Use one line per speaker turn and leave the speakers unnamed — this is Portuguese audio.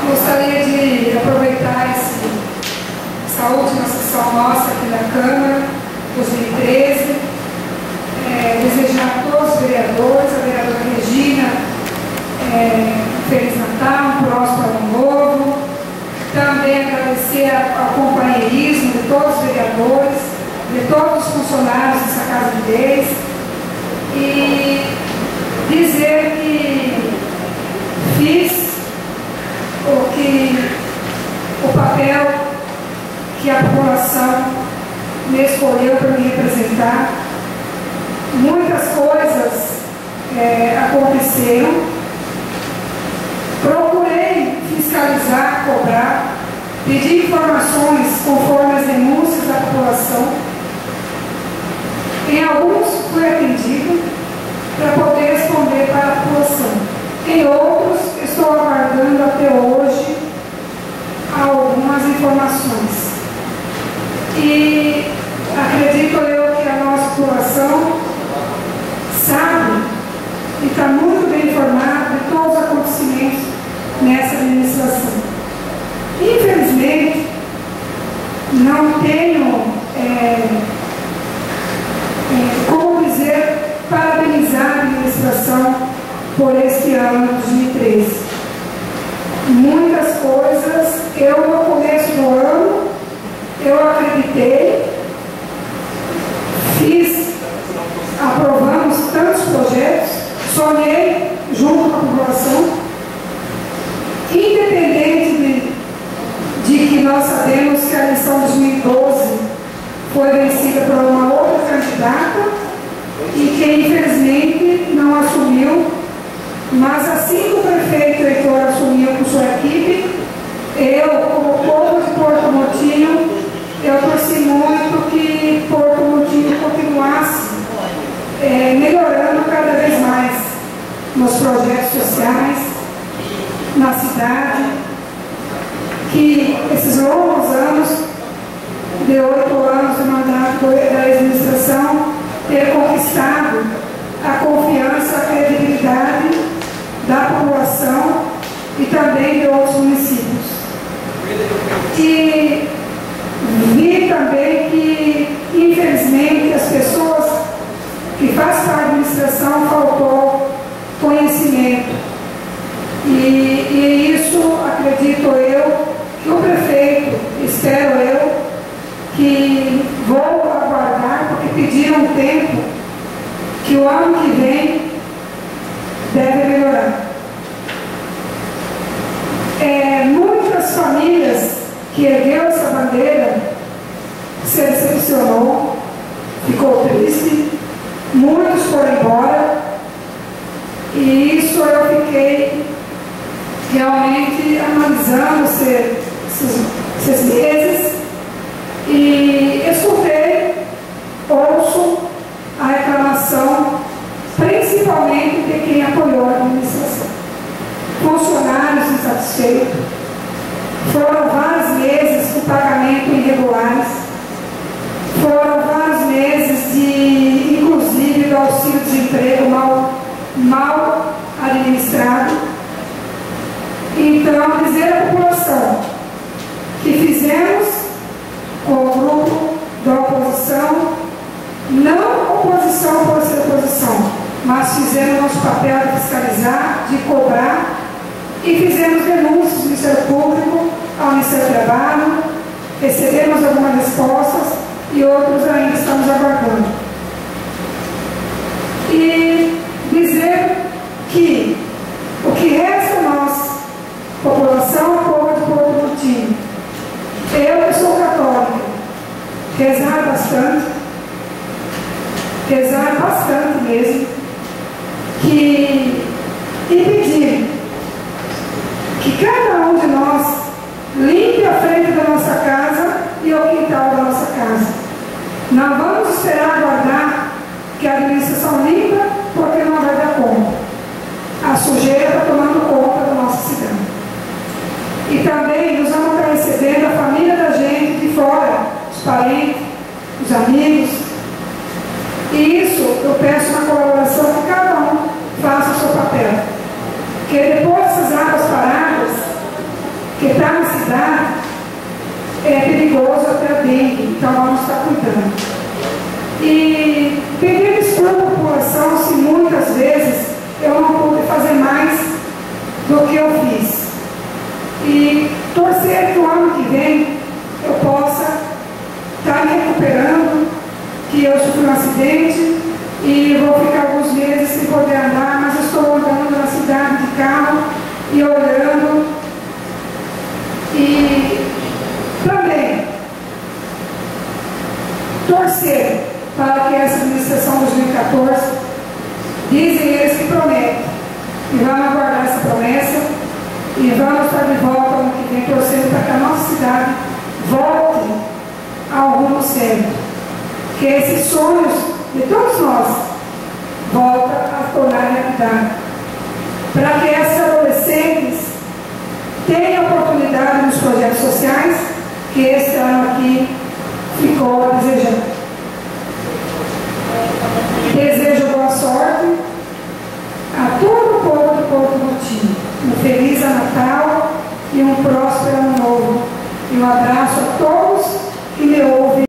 Gostaria de aproveitar essa última sessão nossa aqui na Câmara, 2013, desejar a todos os vereadores, a vereadora Regina, Feliz Natal, um próximo ano novo. Também agradecer ao companheirismo de todos os vereadores, de todos os funcionários dessa Casa de Leis, e dizer que fiz o papel que a população me escolheu para me representar. Muitas coisas aconteceram. Procurei fiscalizar, cobrar, pedir informações conforme as denúncias da população. Em alguns fui atendido para poder responder para a população. Em outros, estou aguardando até hoje algumas informações. E acredito eu que a nossa população sabe e está muito bem informada de todos os acontecimentos nessa administração. Infelizmente, não tenho como dizer parabenizar a administração por este ano de 2013. Muitas coisas, eu no começo do ano, eu acreditei, aprovamos tantos projetos, sonhei junto com a população, independente de que nós sabemos que a eleição de 2012 foi vencida por uma outra candidata e que infelizmente não assumiu. Mas assim que o prefeito Heitor assumiu com sua equipe, eu, como povo de Porto Murtinho, eu torci muito que Porto Murtinho continuasse melhorando cada vez mais nos projetos sociais, na cidade, que esses longos anos, de 8 anos de mandato da administração, ter conquistado a confiança, a credibilidade da população e também de outros municípios. E vi também que, infelizmente, as pessoas que fazem parte da administração faltou conhecimento. E isso, acredito eu, que o prefeito, espero eu, que vou aguardar, porque pediram um tempo, que o ano que vem deve melhorar. Muitas famílias que ergueu essa bandeira se decepcionou, ficou triste, muitos foram embora, e isso eu fiquei realmente analisando esses meses e escutei, ouço a reclamação, principalmente de quem apoiou a administração. Funcionários insatisfeitos, foram vários meses com pagamento irregulares, foram vários meses de, inclusive, do auxílio-desemprego mal administrado. Então, dizer à população que fizemos com o grupo da oposição, não oposição por ser oposição, mas fizemos nosso papel de fiscalizar, de cobrar, e fizemos denúncias do Ministério Público ao Ministério do Trabalho, recebemos algumas respostas e outros ainda estamos aguardando. E dizer que o que resta a nós, população, é povo de Porto Murtinho. Eu, que sou católica, rezar bastante mesmo, e pedir que cada um de nós limpe a frente da nossa casa e o quintal da nossa casa. Não vamos esperar aguardar que a administração limpa, porque não vai dar conta. A sujeira está tomando conta da nossa cidade. E também nos vamos estar recebendo a família da gente de fora, os parentes, os amigos. E isso eu peço uma colaboração que cada um faça o seu papel. Porque depois dessas águas paradas, Porque estar na cidade é perigoso até dengue, então vamos estar cuidando. E pedir desculpa à população se muitas vezes eu não pude fazer mais do que eu fiz. E torcer que o ano que vem eu possa estar me recuperando, que eu sofri um acidente e vou ficar alguns meses sem poder andar, mas estou andando na cidade de carro e olhando. E também torcer para que essa administração 2014, dizem eles que prometem, e vamos aguardar essa promessa e vamos estar de volta ano que vem torcendo para que a nossa cidade volte ao rumo certo, que esses sonhos de todos nós voltem a tornar realidade, para que essas adolescentes tenham oportunidade nos projetos sociais que esse ano aqui ficou a desejar. Desejo boa sorte a todo o povo do Porto Murtinho, um feliz Natal e um próspero ano novo, e um abraço a todos